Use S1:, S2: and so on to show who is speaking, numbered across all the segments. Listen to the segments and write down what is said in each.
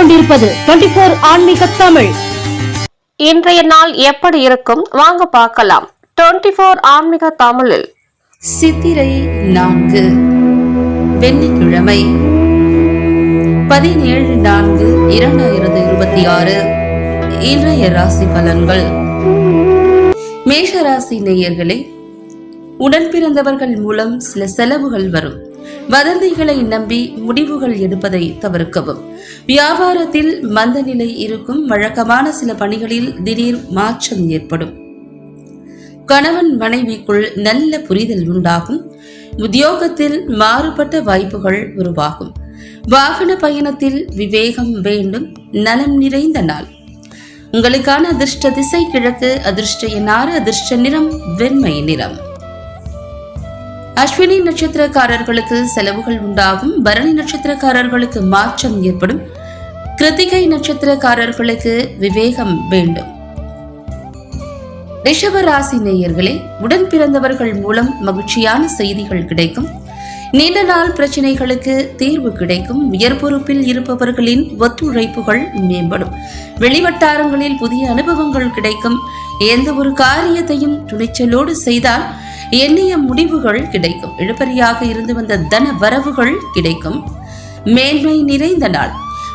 S1: கொண்டிருப்பது 24 ஆன்மீக தமிழ்.
S2: இன்றைய நாள் எப்படி இருக்கும் வாங்க பார்க்கலாம். 24 ஆன்மீக தமிழில்
S3: சித்திரை 4 வெள்ளிக்கிழமை 17/4/2026 இன்றைய ராசி பலன்கள். மேஷராசி நேயர்களே, உடன் பிறந்தவர்கள் மூலம் சில செலவுகள் வரும். வதந்திகளை நம்பி முடிவுகள் எடுப்பதை தவிர்க்கவும். வியாபாரத்தில் மந்த நிலை இருக்கும். வழக்கமான சில பணிகளில் திடீர் மாற்றம் ஏற்படும். கணவன் மனைவிக்குள் நல்ல புரிதல் உண்டாகும். உத்தியோகத்தில் மாறுபட்ட வாய்ப்புகள் உருவாகும். வாகன பயணத்தில் விவேகம் வேண்டும். நலம் நிறைந்த நாள். உங்களுக்கான அதிர்ஷ்ட திசை கிழக்கு. அதிர்ஷ்ட எண் 6. அதிர்ஷ்ட நிறம் வெண்மை நிறம். அஸ்வினி நட்சத்திரக்காரர்களுக்கு செலவுகள் உண்டாகும். பரணி நட்சத்திரக்காரர்களுக்கு மாற்றம் ஏற்படும். கிருத்திகை நட்சத்திரக்காரர்களுக்கு விவேகம் வேண்டும். ரிஷப ராசி நேயர்களே, உடன் பிறந்தவர்கள் மூலம் மகிழ்ச்சியான செய்திகள் கிடைக்கும். நீண்ட நாள் பிரச்சனைகளுக்கு தீர்வு கிடைக்கும். உயர் பொறுப்பில் இருப்பவர்களின் ஒத்துழைப்புகள் மேம்படும். வெளிவட்டாரங்களில் புதிய அனுபவங்கள் கிடைக்கும். எந்த ஒரு காரியத்தையும் துணிச்சலோடு செய்தால் எண்ணிய முடிவுகள் கிடைக்கும். இழுபறியாக இருந்து வந்த தன வரவுகள் கிடைக்கும். மேன்மை நிறைந்த நாள்.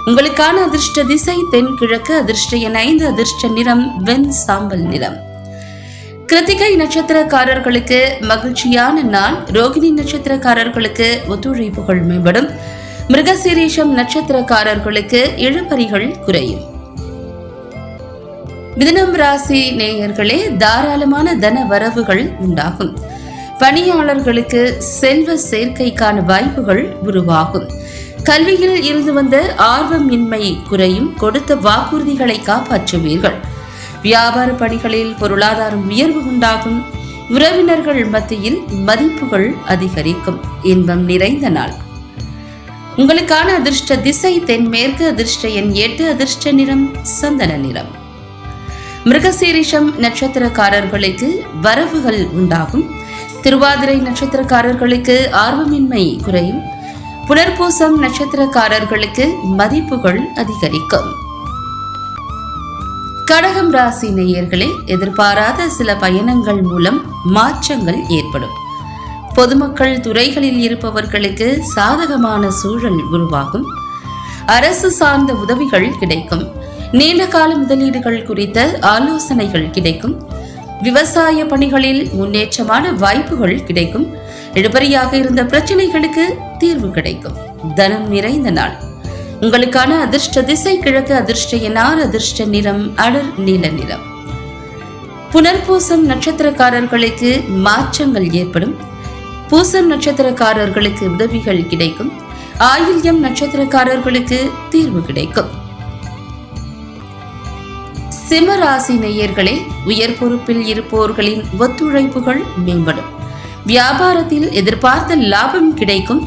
S3: உங்களுக்கான அதிர்ஷ்ட திசை தென்கிழக்கு. அதிர்ஷ்ட எண் 5. அதிர்ஷ்ட நிறம் வெண் சாம்பல் நிறம். கிருத்திகை நட்சத்திரக்காரர்களுக்கு மகிழ்ச்சியான நாள். ரோகிணி நட்சத்திரக்காரர்களுக்கு ஒத்துழைப்புகள் மேம்படும். மிருகசீரிஷம் நட்சத்திரக்காரர்களுக்கு இழுபறிகள் குறையும். மிதுனம் ராசி நேயர்களே, தாராளமான தன வரவுகள் உண்டாகும். பணியாளர்களுக்கு செல்வ சேர்க்கைக்கான வாய்ப்புகள் உருவாகும். கல்வியில் இருந்து வந்த ஆர்வமின்மை குறையும். கொடுத்த வாக்குறுதிகளை காப்பாற்றுவீர்கள். வியாபார பணிகளில் பொருளாதாரம் உயர்வு உண்டாகும். உறவினர்கள் மத்தியில் மதிப்புகள் அதிகரிக்கும். இன்பம் நிறைந்த நாள். உங்களுக்கான அதிர்ஷ்ட திசை தென்மேற்கு. அதிர்ஷ்ட எண் 8. அதிர்ஷ்ட நிறம் சந்தன நிறம். மிருகசீரிஷம் நட்சத்திரக்காரர்களுக்கு வரவுகள் உண்டாகும். திருவாதிரை நட்சத்திரக்காரர்களுக்கு ஆர்வமின்மை குறையும். புனர்பூசம் நட்சத்திரக்காரர்களுக்கு மதிப்புகள் அதிகரிக்கும். கடகம் ராசி நேயர்களே, எதிர்பாராத சில பயணங்கள் மூலம் மாற்றங்கள் ஏற்படும். பொதுமக்கள் துறைகளில் இருப்பவர்களுக்கு சாதகமான சூழல் உருவாகும். அரசு சார்ந்த உதவிகள் கிடைக்கும். நீண்ட கால முதலீடுகள் குறித்த ஆலோசனைகள் கிடைக்கும். விவசாய பணிகளில் முன்னேற்றமான வாய்ப்புகள் கிடைக்கும். இழுபறியாக இருந்த பிரச்சனைகளுக்கு தீர்வு கிடைக்கும். தனம் நிறைந்த நாள். உங்களுக்கான அதிர்ஷ்ட திசை கிழக்கு. அதிர்ஷ்ட எண் 6. அதிர்ஷ்ட நிறம் அடர் நீல நிறம். புனர்பூசம் நட்சத்திரக்காரர்களுக்கு மாற்றங்கள் ஏற்படும். பூசம் நட்சத்திரக்காரர்களுக்கு உதவிகள் கிடைக்கும். ஆயில்யம் நட்சத்திரக்காரர்களுக்கு தீர்வு கிடைக்கும். சிம்மராசி நேயர்களே, உயர் பொறுப்பில் இருப்பவர்களின் ஒத்துழைப்புகள் மேம்படும். வியாபாரத்தில் எதிர்பார்த்த லாபம் கிடைக்கும்.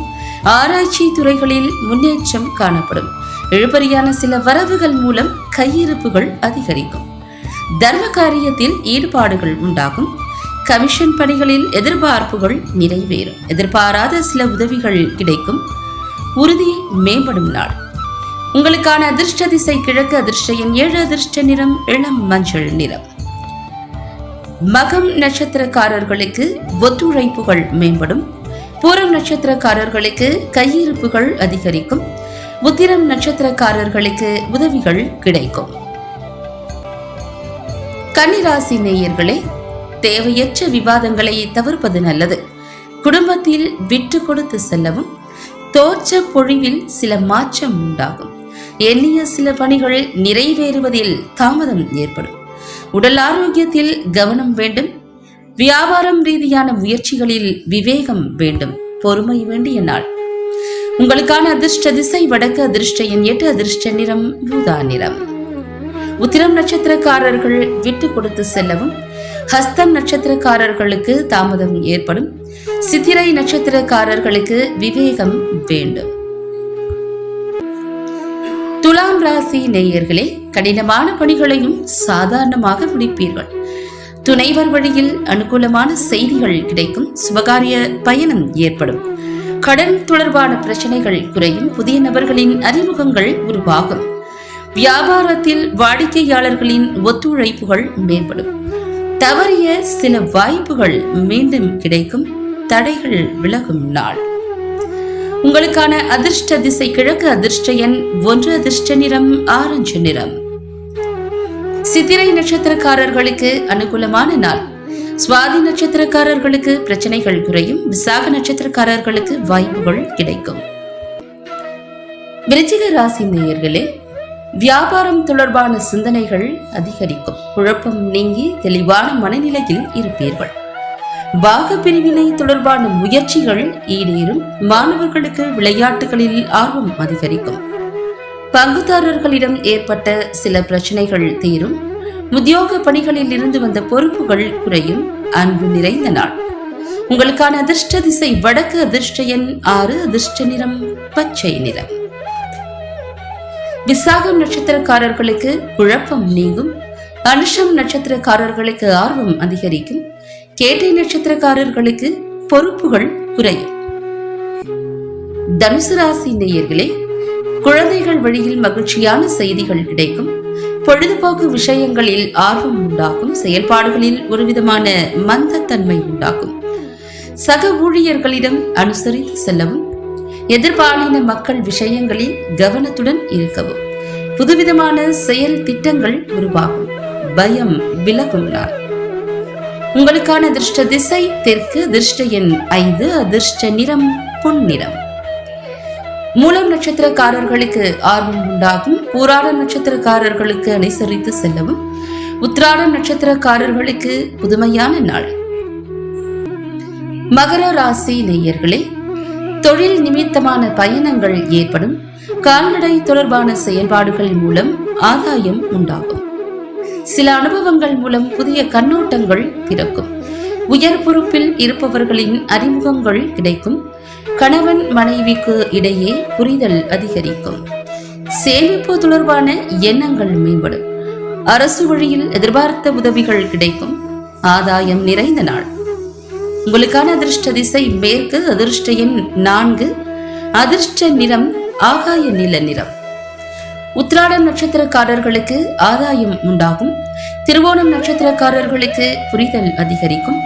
S3: ஆராய்ச்சி துறைகளில் முன்னேற்றம் காணப்படும். இழுபறியான சில வரவுகள் மூலம் கையிருப்புகள் அதிகரிக்கும். தர்ம காரியத்தில் ஈடுபாடுகள் உண்டாகும். கமிஷன் பணிகளில் எதிர்பார்ப்புகள் நிறைவேறும். எதிர்பாராத சில உதவிகள் கிடைக்கும். உறுதி மேம்படும் நாள். உங்களுக்கான அதிர்ஷ்ட திசை கிழக்கு. அதிர்ஷ்ட எண் 7. அதிர்ஷ்ட நிறம் இளம் மஞ்சள் நிறம். மகம் நட்சத்திரக்காரர்களுக்கு ஒத்துழைப்புகள் மேம்படும். பூரம் நட்சத்திரக்காரர்களுக்கு கையிருப்புகள் அதிகரிக்கும். உத்திரம் நட்சத்திரக்காரர்களுக்கு உதவிகள் கிடைக்கும். கன்னிராசி நேயர்களே, தேவையற்ற விவாதங்களை தவிர்ப்பது நல்லது. குடும்பத்தில் விட்டு கொடுத்து செல்லவும். தோற்ற பொழிவில் சில மாற்றம் உண்டாகும். எண்ணிய சில பணிகள் நிறைவேறுவதில் தாமதம் ஏற்படும். உடல் ஆரோக்கியத்தில் கவனம் வேண்டும். வியாபாரம் ரீதியான முயற்சிகளில் விவேகம் வேண்டும். பொறுமை வேண்டிய நாள். உங்களுக்கான அதிர்ஷ்ட திசை வடக்கு. அதிர்ஷ்ட எண் 8. அதிர்ஷ்ட நிறம் ஊதா நிறம். உத்திரம் நட்சத்திரக்காரர்கள் விட்டு கொடுத்து செல்லவும். ஹஸ்தம் நட்சத்திரக்காரர்களுக்கு தாமதம் ஏற்படும். சித்திரை நட்சத்திரக்காரர்களுக்கு விவேகம் வேண்டும். துலாம் ராசி நேயர்களே, கடினமான பணிகளையும் சாதாரணமாக முடிப்பீர்கள். துணைவர் வழியில் அனுகூலமான செய்திகள் கிடைக்கும். சுபகாரிய பயணம் ஏற்படும். கடன் தொடர்பான பிரச்சனைகள் குறையும். புதிய நபர்களின் அறிமுகங்கள் உருவாகும். வியாபாரத்தில் வாடிக்கையாளர்களின் ஒத்துழைப்புகள் மேம்படும். தவறிய சில வாய்ப்புகள் மீண்டும் கிடைக்கும். தடைகள் விலகும் நாள். உங்களுக்கான அதிர்ஷ்ட திசை கிழக்கு. அதிர்ஷ்ட எண் 1. அதிர்ஷ்ட நிறம் ஆரஞ்சு நிறம். சித்திரை நட்சத்திரக்காரர்களுக்கு அனுகூலமான நாள். சுவாதி நட்சத்திரக்காரர்களுக்கு பிரச்சனைகள் குறையும். விசாக நட்சத்திரக்காரர்களுக்கு வாய்ப்புகள் கிடைக்கும். விருச்சிக ராசி நேயர்களே, வியாபாரம் தொடர்பான சிந்தனைகள் அதிகரிக்கும். குழப்பம் நீங்கி தெளிவான மனநிலையில் இருப்பீர்கள். பாக பிரிவினை தொடர்பான முயற்சிகள் ஈடேறும். மாணவர்களுக்கு விளையாட்டுகளில் ஆர்வம் அதிகரிக்கும். பங்குதாரர்களிடம் ஏற்பட்ட சில பிரச்சனைகள் தீரும். உத்தியோக பணிகளில் இருந்து வந்த பொறுப்புகள் குறையும். அன்பு நிறைந்த நாள். உங்களுக்கான அதிர்ஷ்ட திசை வடக்கு. அதிர்ஷ்ட எண் 6. அதிர்ஷ்ட நிறம் பச்சை நிறம். விசாகம் நட்சத்திரக்காரர்களுக்கு குழப்பம் நீங்கும். அனுஷம் நட்சத்திரக்காரர்களுக்கு ஆர்வம் அதிகரிக்கும். கேட்டை நட்சத்திரக்காரர்களுக்கு பொறுப்புகள் குறையும். தனுசு ராசி நேயர்களே, குழந்தைகள் வழியில் மகிழ்ச்சியான செய்திகள் கிடைக்கும். பொழுதுபோக்கு விஷயங்களில் ஆர்வம் உண்டாகும். செயல்பாடுகளில் ஒருவிதமான மந்தத்தன்மை உண்டாகும். சக ஊழியர்களிடம் அனுசரித்து செல்லவும். எதிர்பாலின மக்கள் விஷயங்களில் கவனத்துடன் இருக்கவும். புதுவிதமான செயல் திட்டங்கள் உருவாகும். பயம் விலகும் நாள். உங்களுக்கான அதிர்ஷ்ட திசை தெற்கு. அதிர்ஷ்ட எண் 5. அதிர்ஷ்ட நிறம் பொன்னிறம். மூலம் நட்சத்திரக்காரர்களுக்கு ஆர்வம் உண்டாகும். பூராட நட்சத்திரக்காரர்களுக்கு அனுசரித்து செல்லவும். உத்திராடம் நட்சத்திரக்காரர்களுக்கு புதுமையான நாள். மகர ராசி நேயர்களே, தொழில் நிமித்தமான பயணங்கள் ஏற்படும். கால்நடை தொடர்பான செயல்பாடுகள் மூலம் ஆதாயம் உண்டாகும். சில அனுபவங்கள் மூலம் புதிய கண்ணோட்டங்கள் பிறக்கும். உயர் பொறுப்பில் இருப்பவர்களின் அறிமுகங்கள் கிடைக்கும். கணவன் மனைவிக்கு இடையே புரிதல் அதிகரிக்கும். சேமிப்பு தொடர்பான எண்ணங்கள் மேம்படும். அரசு வழியில் எதிர்பார்த்த உதவிகள் கிடைக்கும். ஆதாயம் நிறைந்த நாள். உங்களுக்கான அதிர்ஷ்ட திசை மேற்கு. அதிர்ஷ்ட எண் 4. அதிர்ஷ்ட நிறம் ஆகாய நீல நிறம். உத்திராடம் நட்சத்திரக்காரர்களுக்கு ஆதாயம் உண்டாகும். திருவோணம் நட்சத்திரக்காரர்களுக்கு புரிதல் அதிகரிக்கும்.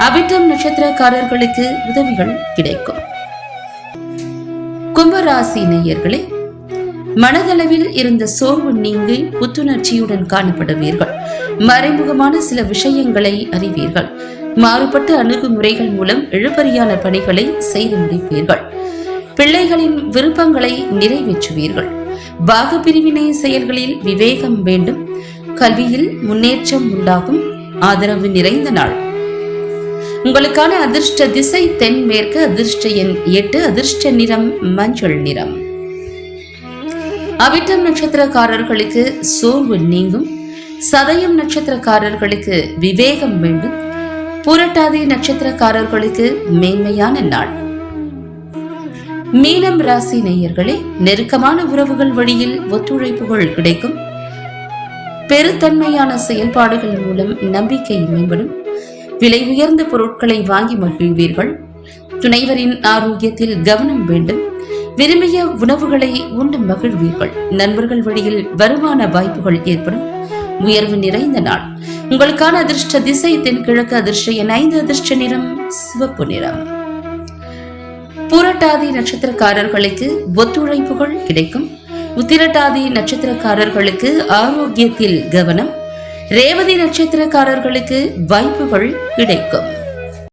S3: அவிட்டம் நட்சத்திரக்காரர்களுக்கு உதவிகள் கிடைக்கும். கும்பராசி நேயர்களே, மனதளவில் இருந்த சோர்வு நீங்கி புத்துணர்ச்சியுடன் காணப்படுவீர்கள். மறைமுகமான சில விஷயங்களை அறிவீர்கள். மாறுபட்ட அணுகுமுறைகள் மூலம் இழுபறியான பணிகளை செய்து முடிப்பீர்கள். பிள்ளைகளின் விருப்பங்களை நிறைவேற்றுவீர்கள். பாக பிரிவினை செயல்களில் விவேகம் வேண்டும். கல்வியில் முன்னேற்றம் உண்டாகும். ஆதரவு நிறைந்த நாள். உங்களுக்கான அதிர்ஷ்ட திசை தென்மேற்கு. அதிர்ஷ்ட எண் 8. அதிர்ஷ்ட நிறம் மஞ்சள் நிறம். அவிட்டம் நட்சத்திரக்காரர்களுக்கு சோர்வு நீங்கும். சதயம் நட்சத்திரக்காரர்களுக்கு விவேகம் வேண்டும். பூரட்டாதி நட்சத்திரக்காரர்களுக்கு மேன்மையான நாள். மீனம் ராசி நேயர்களே, நெருக்கமான உறவுகள் வழியில் ஒத்துழைப்புகள் கிடைக்கும். பெருத்தன்மையான செயல்பாடுகள் மூலம் நம்பிக்கை மேம்படும். விலை உயர்ந்த பொருட்களை வாங்கி மகிழ்வீர்கள். துணைவரின் ஆரோக்கியத்தில் கவனம் வேண்டும். விரும்பிய உணவுகளை உண்டு மகிழ்வீர்கள். நண்பர்கள் வழியில் வருமான வாய்ப்புகள் ஏற்படும். உயர்வு நிறைந்த நாள். உங்களுக்கான அதிர்ஷ்ட திசை தென்கிழக்கு. அதிர்ஷ்ட எண் 5. அதிர்ஷ்ட நிறம் சிவப்பு நிறம். பூரட்டாதி நட்சத்திரக்காரர்களுக்கு ஒத்துழைப்புகள் கிடைக்கும். உத்திரட்டாதி நட்சத்திரக்காரர்களுக்கு ஆரோக்கியத்தில் கவனம். ரேவதி நட்சத்திரக்காரர்களுக்கு வாய்ப்புகள் கிடைக்கும்.